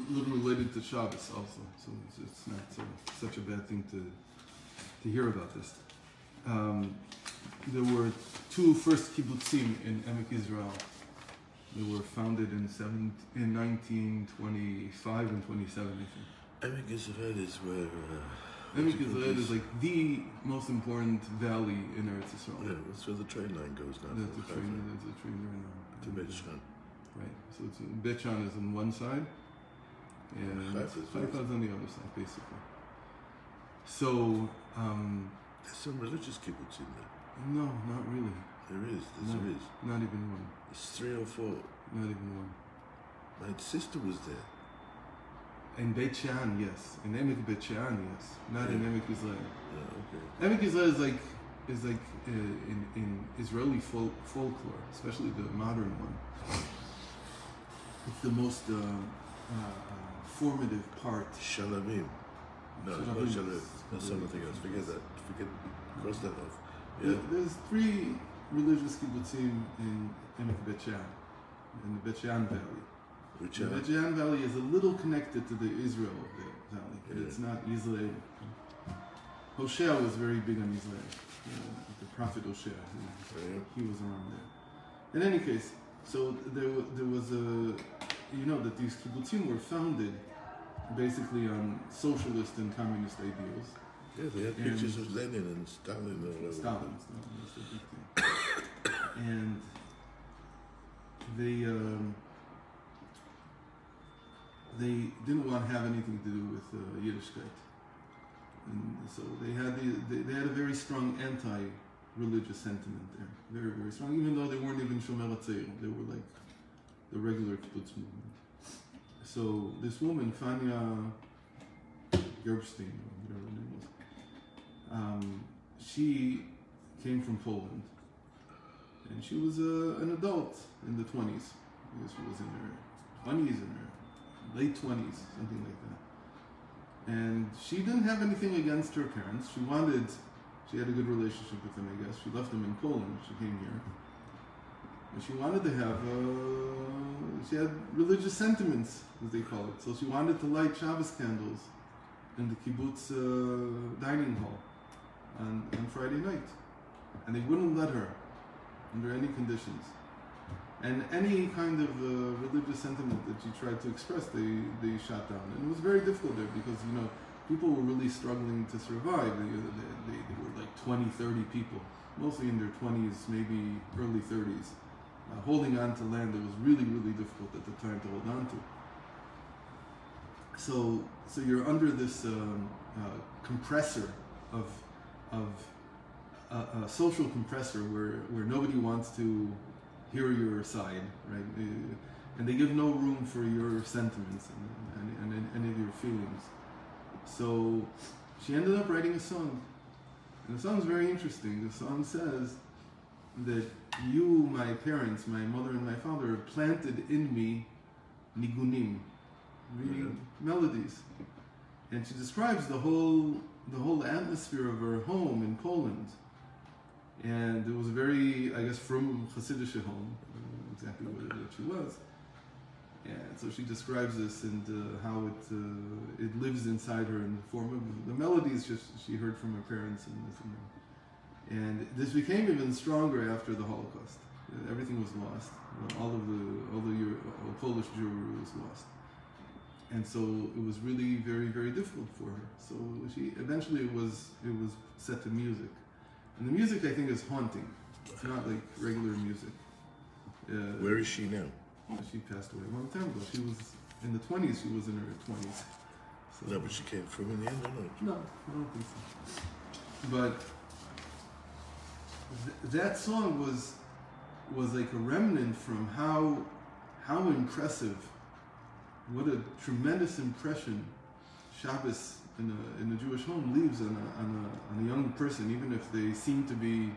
little related to Shabbos also, so it's not such a bad thing to hear about this. There were two first kibbutzim in Emek Israel. They were founded in 1925 and 27, I think. Emek Israel is where... Emek Israel is like the most important valley in Eretz Yisrael. Yeah, that's where the train line goes now. There's a train there now. To Beit Shan. Right, so Beit Shan is on one side, and Haifa is on the other side, basically. So, there's some religious kibbutz in there. No, not really. There is. Not even one. It's 3 or 4. Not even one. My sister was there. In Beit Shan, yes. In Emek Beit Shan, yes. Not in Emek Israel. Yeah, okay. Emek Israel is like in Israeli folklore, especially the modern one. It's the most formative part. Shalamim. No, it's not Shalamim. That's something else. Forget, cross that off. Yeah. There's 3 religious kibbutzim in Emek Beit Shan, in the Beit Shan Valley. The Beit Shan Valley is a little connected to the Israel Valley, but it's not Israel. Hosea was very big on Israel. The prophet Hosea, he was around there. In any case, so there was that these kibbutzim were founded basically on socialist and communist ideals. Yeah, they had pictures of Lenin and Stalin all over. Stalin, that's a big thing. And they didn't want to have anything to do with Yiddishkeit, and so they had a very strong anti-religious sentiment there, very, very strong. Even though they weren't even Shomer HaTzeir, they were like the regular kibbutz movement. So this woman, Fania Gerbstein, or whatever her name was, she came from Poland, and she was an adult in the 20s. I guess she was in her 20s, in her late 20s, something like that. And she didn't have anything against her parents. She had a good relationship with them, I guess. She left them in Poland. She came here. And she wanted to have, she had religious sentiments, as they call it. So she wanted to light Shabbos candles in the kibbutz dining hall on Friday night. And they wouldn't let her under any conditions. And any kind of religious sentiment that she tried to express, they shot down. And it was very difficult there because, people were really struggling to survive. They were like 20, 30 people, mostly in their 20s, maybe early 30s, holding on to land that was really, really difficult at the time to hold on to. So you're under this compressor of a social compressor where nobody wants to hear your side, right? And they give no room for your sentiments and any of your feelings. So she ended up writing a song. And the song's very interesting. The song says that you, my parents, my mother and my father, planted in me nigunim, meaning melodies. And she describes the whole atmosphere of her home in Poland. And it was very, I guess, from Hasidic home, exactly what she was. And so she describes this and how it lives inside her in the form of the melodies she heard from her parents and this and that. And this became even stronger after the Holocaust. Everything was lost. All the Polish Jewry was lost. And so it was really very, very difficult for her. So she eventually it was set to music. And the music, I think, is haunting. It's not like regular music. Where is she now? She passed away a long time ago. She was in the 20s. She was in her 20s. So, no, but she came from in the end, or not? No, I don't think so. But that song was like a remnant from how impressive, what a tremendous impression Shabbos in a Jewish home leaves on a young person, even if they seem to be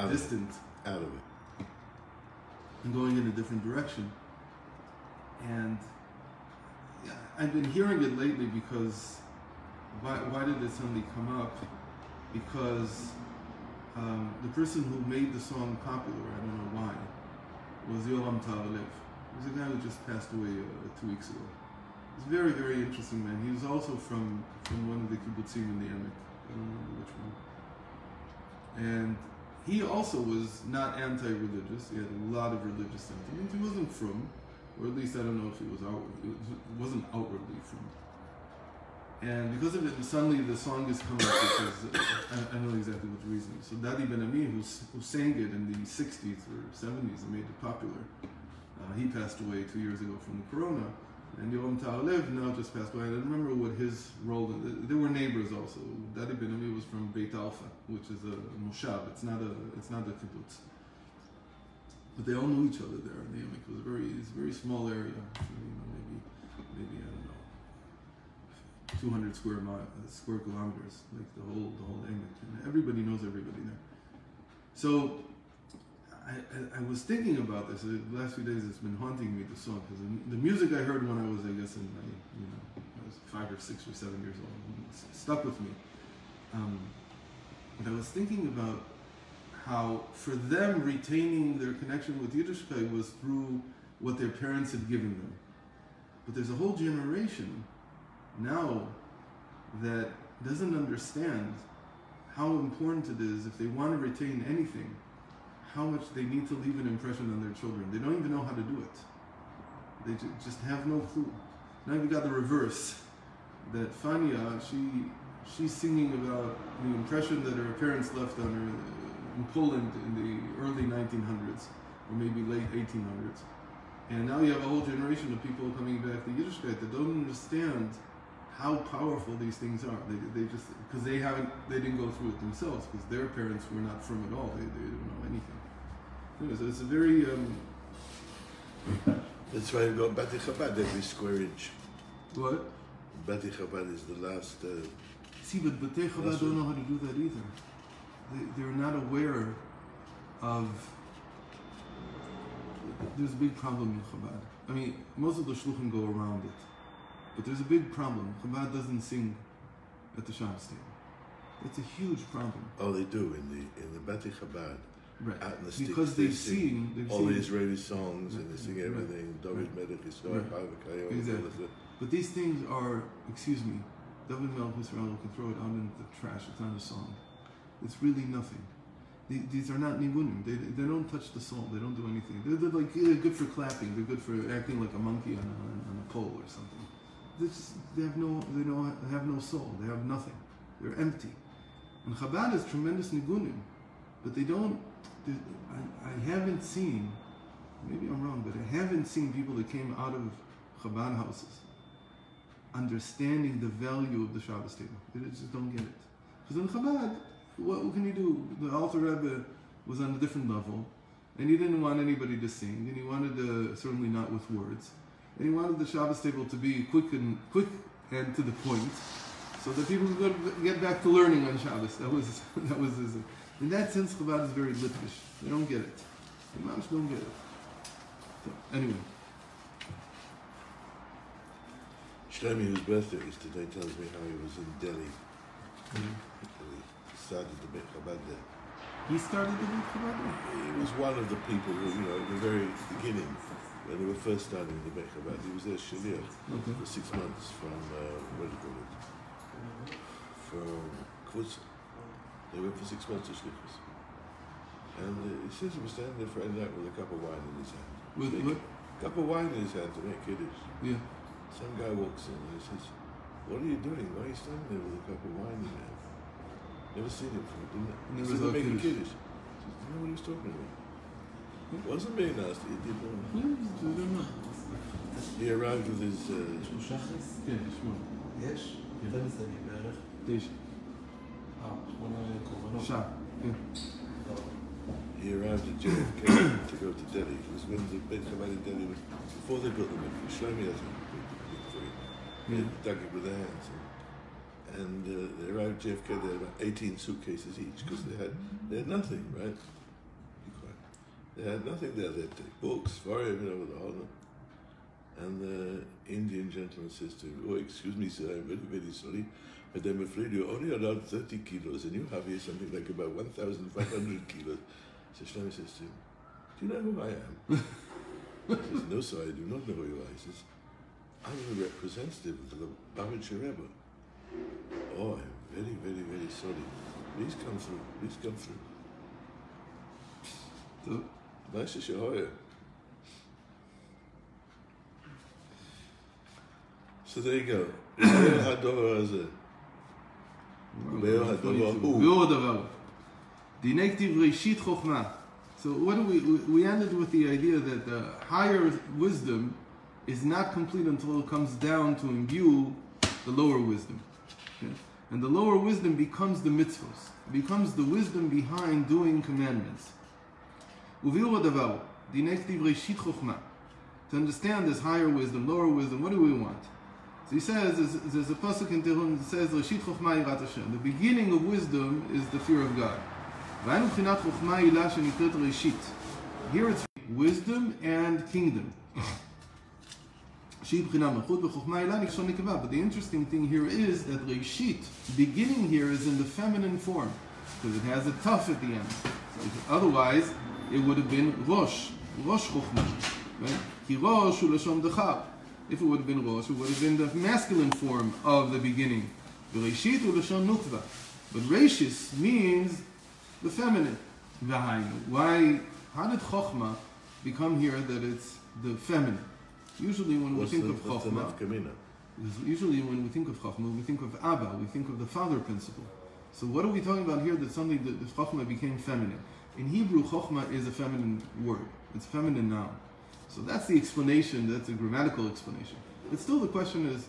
distant out of it and going in a different direction. And I've been hearing it lately because why did it suddenly come up? Because the person who made the song popular, I don't know why, was Yoram Tahalev. He was a guy who just passed away 2 weeks ago. He's a very, very interesting man. He was also from one of the kibbutzim in the Emek. I don't remember which one. And he also was not anti-religious. He had a lot of religious sentiments. He wasn't frum, or at least I don't know if he wasn't outwardly frum. And because of it, suddenly the song is coming up because I know exactly what the reason is. So Dadi Ben Ami, who sang it in the 60s or 70s and made it popular, he passed away 2 years ago from the corona. And Yoram Ta'alev now just passed away. I don't remember what his role. They were neighbors also. Dadi Ben Ami was from Beit Alpha, which is a moshav. It's not a kibbutz. But they all knew each other there. The Emek was it's a very small area. Maybe I don't know, 200 square kilometers, like the whole Emek. And everybody knows everybody there. So I was thinking about this. The last few days it's been haunting me, the song, because the music I heard when I was, I guess, I was 5 or 6 or 7 years old. It stuck with me. But I was thinking about how, for them, retaining their connection with Yiddishkeit was through what their parents had given them. But there's a whole generation now that doesn't understand how important it is, if they want to retain anything, how much they need to leave an impression on their children. They don't even know how to do it. They just have no clue. Now we got the reverse, that Fania, she's singing about the impression that her parents left on her in Poland in the early 1900s, or maybe late 1800s. And now you have a whole generation of people coming back to Yiddishkeit that don't understand how powerful these things are. They just, because they didn't go through it themselves, because their parents were not from at all. They didn't know anything. So it's a very... That's why you go Bati Chabad every square inch. What? Bati Chabad is the last... See, but Batei Chabad don't know how to do that either. They're not aware of... There's a big problem in Chabad. I mean, most of the shluchim go around it. But there's a big problem. Chabad doesn't sing at the Shabbos table. It's a huge problem. Oh, they do in the Bati Chabad. Right. Out in the sticks, because they've seen all the Israeli songs, and they sing everything. Right. David Melech Yisrael, Right. Exactly. But these things are, excuse me, David Melech Yisrael can throw it out into the trash. It's not a song. It's really nothing. These are not nivunim. They don't touch the soul. They don't do anything. They're like good for clapping. They're good for acting like a monkey on a pole or something. They have no soul. They have nothing. They're empty. And Chabad is tremendous nigunim, but they don't. I haven't seen. Maybe I'm wrong, but I haven't seen people that came out of Chabad houses understanding the value of the Shabbos table. They just don't get it. Because in Chabad, what can you do? The Alter Rebbe was on a different level, and he didn't want anybody to sing, and he wanted to, certainly not with words, and he wanted the Shabbos table to be quick and to the point, so that people could get back to learning on Shabbos. That was his. In that sense, Chabad is very litvish. They don't get it. The Mamish don't get it. So, anyway. Shlomi, whose birthday is today, tells me how he was in Delhi. He started to make Chabad there. He started to make Chabad there? He was one of the people who, at the very beginning, when they were first starting to make Chabad, he was there Shaliach for 6 months from, what do you call it? From Kvutza. They went for 6 months to Shlichus. And he says he was standing there Friday night with a cup of wine in his hand. With what? Cup of wine in his hand to make Kiddush. Yeah. Some guy walks in and he says, "What are you doing? Why are you standing there with a cup of wine in your hand?" Never seen him before, didn't I? He said, making Kiddush. He says, "Do you know what he was talking about?" It wasn't being nasty, he didn't know. I don't know. He arrived with his... כן, שמונה. יש? 12 בערך. 9. 8 קורבנות. שעה, כן. He arrived at JFK to go to Delhi. It was when the Beit Chabad in Delhi was, before they built the mikveh. Shlomi has a big three. They dug it with their hands. And they arrived at JFK, they had about 18 suitcases each, because they had nothing, right? Be quiet. They had nothing there. They'd take books, with the whole. And the Indian gentleman says to him, "Oh, excuse me, sir, I'm very, very sorry, but I'm afraid you're only allowed 30 kilos, and you have here something like about 1,500 kilos. So Shlomi says to him, "Do you know who I am?" He says, "No, sir, I do not know who you are." He says, I'm a representative of the Baruch Rebbe. Oh, I'm very, very, very sorry. Please come through. Please come through. So, Nice to show you. So there you go. So what do we ended with the idea that the higher wisdom is not complete until it comes down to imbue the lower wisdom. Okay? And the lower wisdom becomes the mitzvos, becomes the wisdom behind doing commandments. To understand this higher wisdom, lower wisdom, what do we want? So he says, there's a pasuk in Tehillim that says, Reshit Chochma Yirat Hashem. The beginning of wisdom is the fear of God. Here it's wisdom and kingdom. But the interesting thing here is that Reshit, beginning here, is in the feminine form, because it has a tuf at the end. Otherwise, it would have been Rosh Chochma. Right? Ki Rosh hu lashon dechar. If it would have been Rosh, it would have been the masculine form of the beginning. Reshit hu lashon nukva. But Reshis means the feminine. Why? How did Chochma become here that it's the feminine? Usually when we think of Chochma, usually when we think of Chochma, we think of Abba, we think of the father principle. So what are we talking about here that something that Chochma became feminine? In Hebrew, Chochma is a feminine word. It's feminine noun. So that's the explanation, that's a grammatical explanation. But still the question is,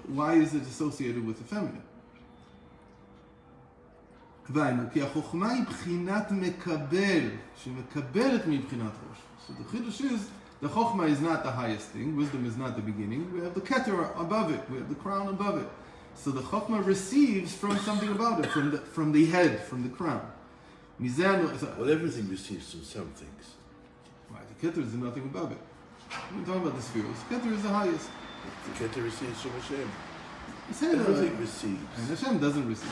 why is it associated with the feminine? So the Chiddush is, the Chochma is not the highest thing, wisdom is not the beginning, we have the Keter above it, we have the crown above it. So the Chochma receives from something about it, from the head, from the crown. Well, everything receives from some things. Right, the Keter is nothing above it. We're talking about the spheres. Keter is the highest. The Keter receives from Hashem. Everything receives. And Hashem doesn't receive.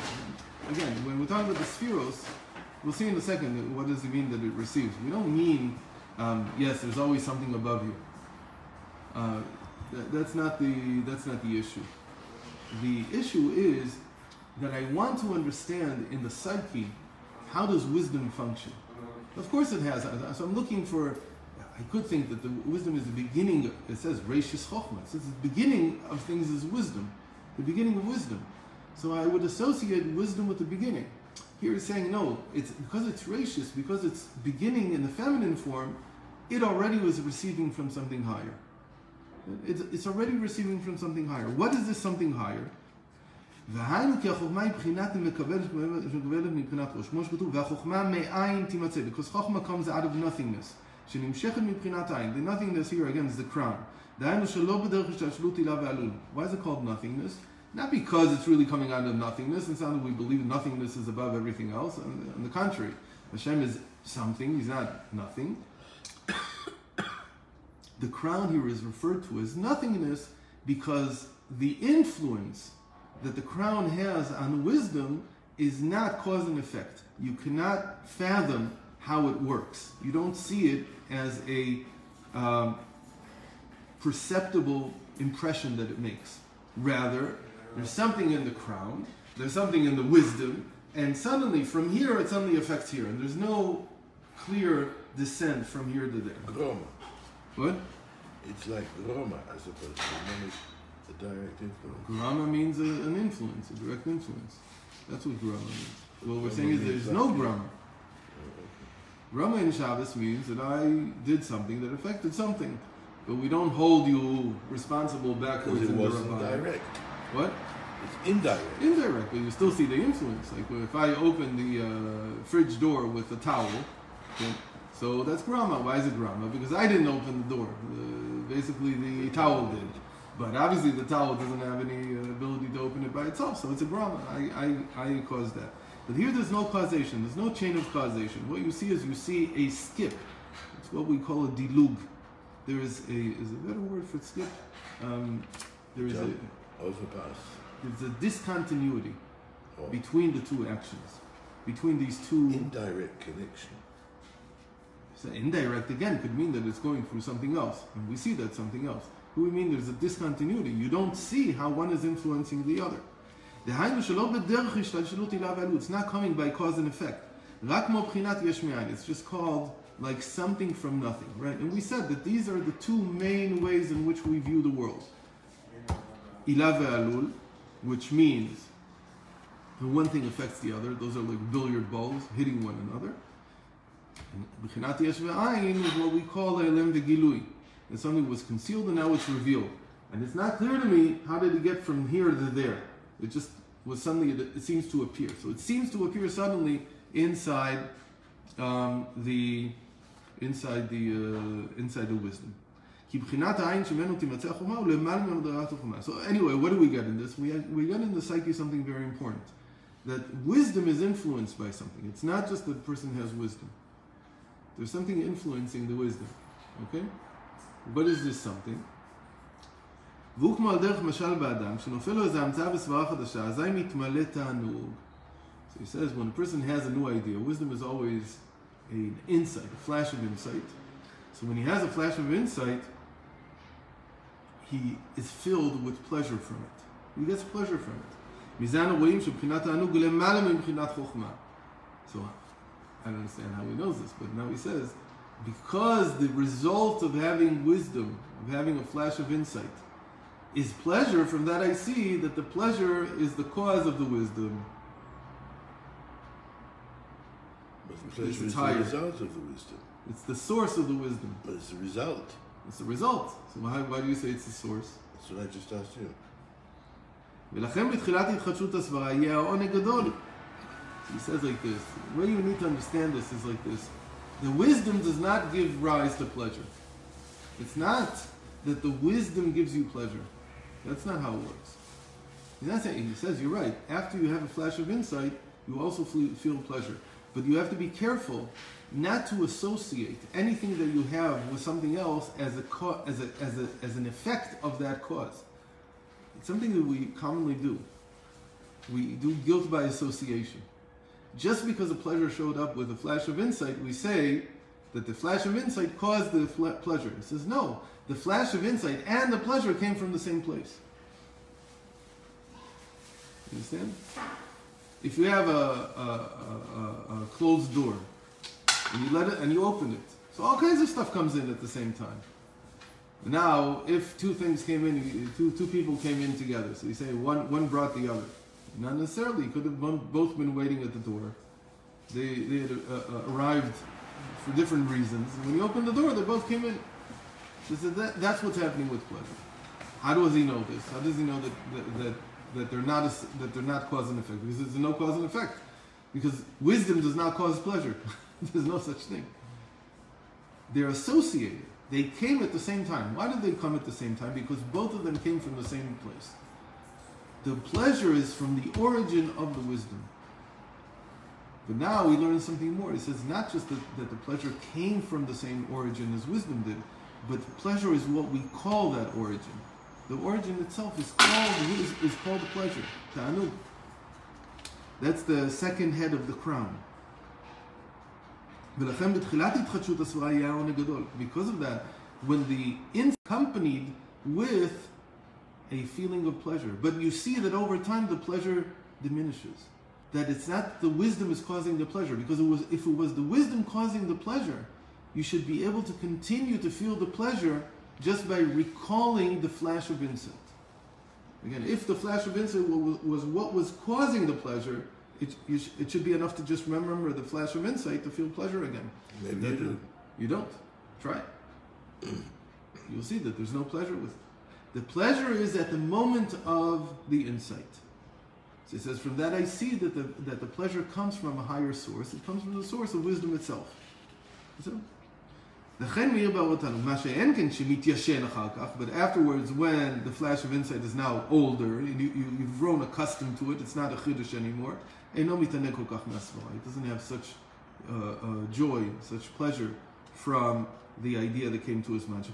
Again, when we're talking about the spheros, we'll see in a second what does it mean that it receives. We don't mean, yes, there's always something above you. That's not the issue. The issue is that I want to understand in the psyche, how does wisdom function? Of course it has. So I'm looking for, I could think that the wisdom is the beginning, it says Reishis Chochma. It says the beginning of things is wisdom. The beginning of wisdom. So I would associate wisdom with the beginning. Here it's saying, no, it's because it's Reishis, because it's beginning in the feminine form, it already was receiving from something higher. It's already receiving from something higher. What is this something higher? Because Chochma comes out of nothingness. The nothingness here again is the crown. Why is it called nothingness? Not because it's really coming out of nothingness. It's not that we believe nothingness is above everything else. On the contrary, Hashem is something, He's not nothing. The crown here is referred to as nothingness because the influence that the crown has on wisdom is not cause and effect. You cannot fathom how it works. You don't see it as a perceptible impression that it makes. Rather, there's something in the crown, there's something in the wisdom, and suddenly from here it suddenly affects here, and there's no clear descent from here to there. Groma. What? It's like Roma as opposed to a direct influence. Grama means an influence, a direct influence. That's what Grama means. What we're saying is there's no Grama. Grama in Shabbos means that I did something that affected something. But we don't hold you responsible backwards in the Because it wasn't direct. What? It's indirect. Indirect, but you still see the influence. Like if I open the fridge door with a towel, okay, so that's Grama. Why is it Grama? Because I didn't open the door. Basically, the towel did. But obviously, the towel doesn't have any ability to open it by itself, so it's a Grama. I caused that. But here there's no causation. There's no chain of causation. What you see is you see a skip. It's what we call a dilug. There is a better word for skip? There is overpass. There's a discontinuity between the two actions, between these two. Indirect connection. So indirect again could mean that it's going through something else, and we see that something else. What do we mean there's a discontinuity? You don't see how one is influencing the other. It's not coming by cause and effect. It's just called like something from nothing, right? And we said that these are the two main ways in which we view the world. Ila ve'alul, which means the one thing affects the other. Those are like billiard balls hitting one another. And b'chinat yesh ve'ayin is what we call e'lem ve'gilui. That something was concealed and now it's revealed. And it's not clear to me how did it get from here to there. It just was suddenly, it seems to appear. So it seems to appear suddenly inside the wisdom. So anyway, what do we get in this? We get in the psyche something very important. That wisdom is influenced by something. It's not just that the person has wisdom. There's something influencing the wisdom. Okay? What is this something? So he says, when a person has a new idea, wisdom is always an insight, a flash of insight. So when he has a flash of insight, he is filled with pleasure from it. He gets pleasure from it. So I don't understand how he knows this, but now he says, because the result of having wisdom, of having a flash of insight, is pleasure, from that I see that the pleasure is the cause of the wisdom. But the pleasure is the result of the wisdom. It's the source of the wisdom. But it's the result. It's the result. So why do you say it's the source? That's what I just asked you. So he says like this. The way you need to understand this is like this. The wisdom does not give rise to pleasure. It's not that the wisdom gives you pleasure. That's not how it works. He's not saying, he says, you're right. After you have a flash of insight, you also feel pleasure. But you have to be careful not to associate anything that you have with something else as an effect of that cause. It's something that we commonly do. We do guilt by association. Just because a pleasure showed up with a flash of insight, we say that the flash of insight caused the pleasure. He says, no, the flash of insight and the pleasure came from the same place. You understand? If you have a closed door and you let it and you open it, so all kinds of stuff comes in at the same time. Now, if two things came in, two people came in together, so you say one brought the other. Not necessarily. Could have both been waiting at the door. They had arrived for different reasons. When you open the door, they both came in. So that's what's happening with pleasure. How does he know this? How does he know that they're not cause and effect? Because there's no cause and effect. Because wisdom does not cause pleasure. There's no such thing. They're associated. They came at the same time. Why did they come at the same time? Because both of them came from the same place. The pleasure is from the origin of the wisdom. But now we learn something more. It says not just that the pleasure came from the same origin as wisdom did, but pleasure is what we call that origin. The origin itself is called pleasure. Ta'anug. That's the second head of the crown. Because of that, when the accompanied with a feeling of pleasure, but you see that over time the pleasure diminishes. That it's not the wisdom is causing the pleasure, because if it was the wisdom causing the pleasure, you should be able to continue to feel the pleasure just by recalling the flash of insight. Again, if the flash of insight was what was causing the pleasure, it should be enough to just remember the flash of insight to feel pleasure again. Maybe you do. You don't. Try it. You'll see that there's no pleasure with it. The pleasure is at the moment of the insight. So it says, from that I see that the pleasure comes from a higher source. It comes from the source of wisdom itself. So, but afterwards, when the flash of insight is now older, and you've grown accustomed to it, it's not a chiddush anymore, it doesn't have such joy, such pleasure from the idea that came to his mind.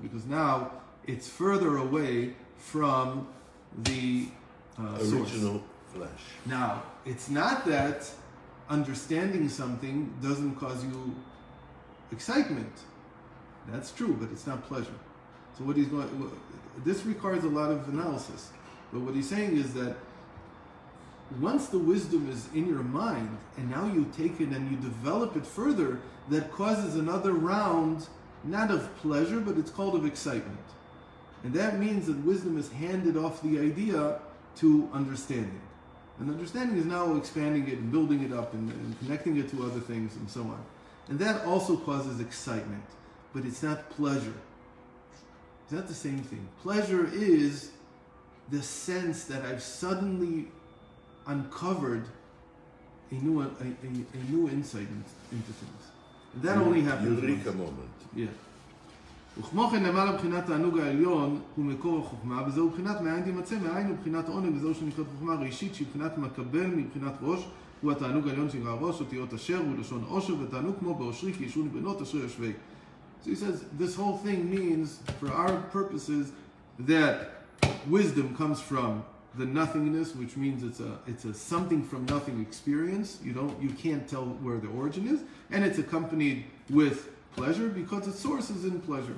Because now it's further away from the original source. flash. Now, it's not that understanding something doesn't cause you excitement. That's true, but it's not pleasure. So this requires a lot of analysis. But what he's saying is that once the wisdom is in your mind, and now you take it and you develop it further, that causes another round, not of pleasure, but it's called of excitement. And that means that wisdom has handed off the idea to understanding. And understanding is now expanding it and building it up and connecting it to other things and so on. And that also causes excitement, but it's not pleasure. It's not the same thing. Pleasure is the sense that I've suddenly uncovered a new insight into things. And that only happens Eureka moment. Yeah. וכמו כן למעלה בחינת הענוג העליון הוא מקור החוכמה, וזהו בחינת מאין תימצא, מאין הוא בחינת עונג, וזהו שנקראת חוכמה ראשית שהיא בחינת מקבל מבחינת ראש, הוא התענוג העליון שנקרא ראש, אותיות אשר, הוא לשון עושר, ותענוג כמו באושרי, כי ישון בנות אשרי יושבי. So he says this whole thing means, for our purposes, that wisdom comes from the nothingness, which means it's a something from nothing experience. You can't tell where the origin is, and it's accompanied with pleasure because its source is in pleasure.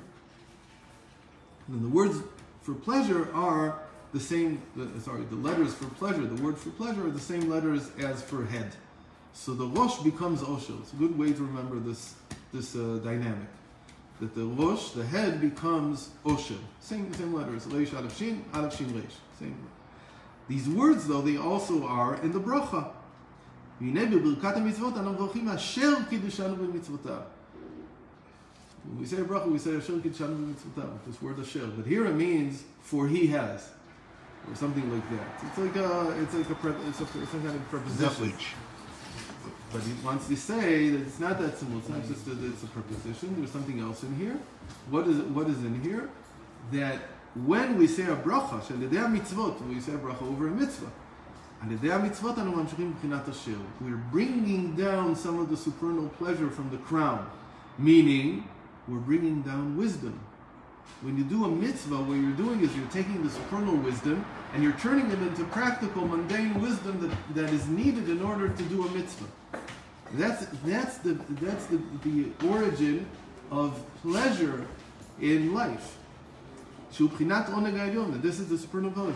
And the words for pleasure are the same. The letters for pleasure, the word for pleasure, are the same letters as for head. So the rosh becomes osher. It's a good way to remember this dynamic. That the rosh, the head, becomes osher. Same letters. Reish aleph shin reish. Same. These words, though, they also are in the bracha. When we say a bracha, we say asher kidshanu b'mitzvotav. This word asher, but here it means for he has, or something like that. It's some kind of preposition. But he wants to say that it's not that simple. It's not just that it's a preposition. There's something else in here. What is in here? That when we say a bracha, shalidei mitzvot, we say a bracha over a mitzvah. We're bringing down some of the supernal pleasure from the crown, meaning we're bringing down wisdom. When you do a mitzvah, what you're doing is you're taking the supernal wisdom and you're turning it into practical, mundane wisdom that is needed in order to do a mitzvah. That's the origin of pleasure in life. This is the supernal pleasure.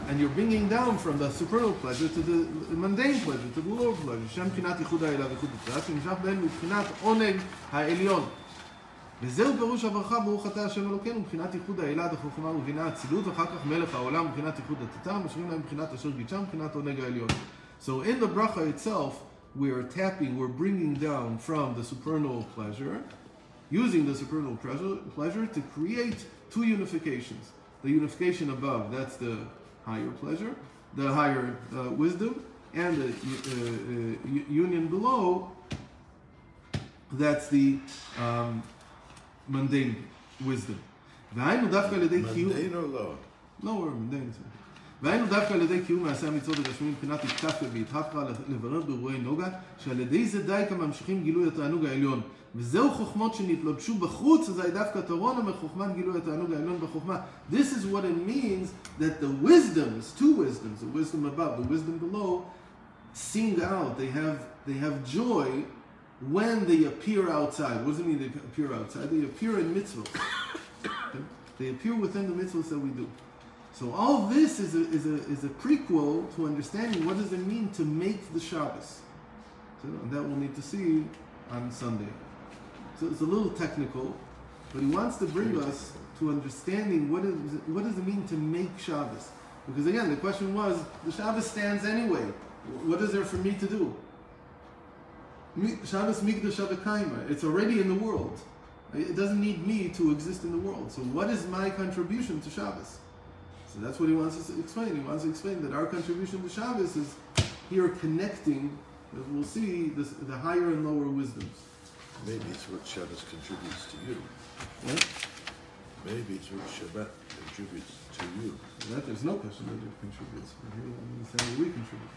And you're bringing down from the supernal pleasure to the mundane pleasure, to the lower pleasure. שם בחינת ייחוד העילה וייחוד התת, שנמשך בהן מבחינת עונג העליון. וזהו פירוש הברכה, ברוך אתה השם אלוקינו, מבחינת ייחוד העילה דחוכמה ובינה אצילות, ואחר כך מלך העולם, מבחינת ייחוד התתה, משרים להם מבחינת אשר גידשם, מבחינת עונג העליון. So in the bracha itself, we're bringing down from the supernal pleasure, using the supernal pleasure to create two unifications. The unification above, that's the higher pleasure, the higher wisdom, and the union below, that's the mundane wisdom. Mundane or lower? Lower, mundane. והיינו דווקא על ידי קיום מעשי המצוות הגשמיים מבחינת התקפיה והתהפכה לברר באירועי נוגה, שעל ידי זה די כממשיכים גילוי התענוג העליון. וזהו חוכמות שנתלבשו בחוץ, אז דווקא תורונה מחוכמת גילוי התענוג העליון בחוכמה. This is what it means that the wisdoms, two wisdoms, the wisdom above, the wisdom below, sing out. They have joy when they appear outside. What does it mean they appear outside? They appear in mitzvot. They appear within the mitzvahs that we do. So all this is a prequel to understanding what does it mean to make the Shabbos. So that we'll need to see on Sunday. So it's a little technical, but he wants to bring us to understanding what does it mean to make Shabbos. Because again, the question was, the Shabbos stands anyway. What is there for me to do? Shabbos Mikdash Avakaima. It's already in the world. It doesn't need me to exist in the world. So what is my contribution to Shabbos? So that's what he wants us to explain. He wants to explain that our contribution to Shabbos is here connecting, as we'll see, the higher and lower wisdoms. Maybe it's what Shabbos contributes to you. What? Maybe it's what Shabbat contributes to you. That there's no question that it contributes. We're here to understand what we contribute.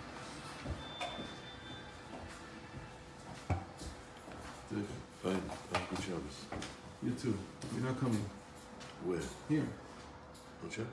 Fine. Good Shabbos. You too. You're not coming. Where? Here. On Shabbos?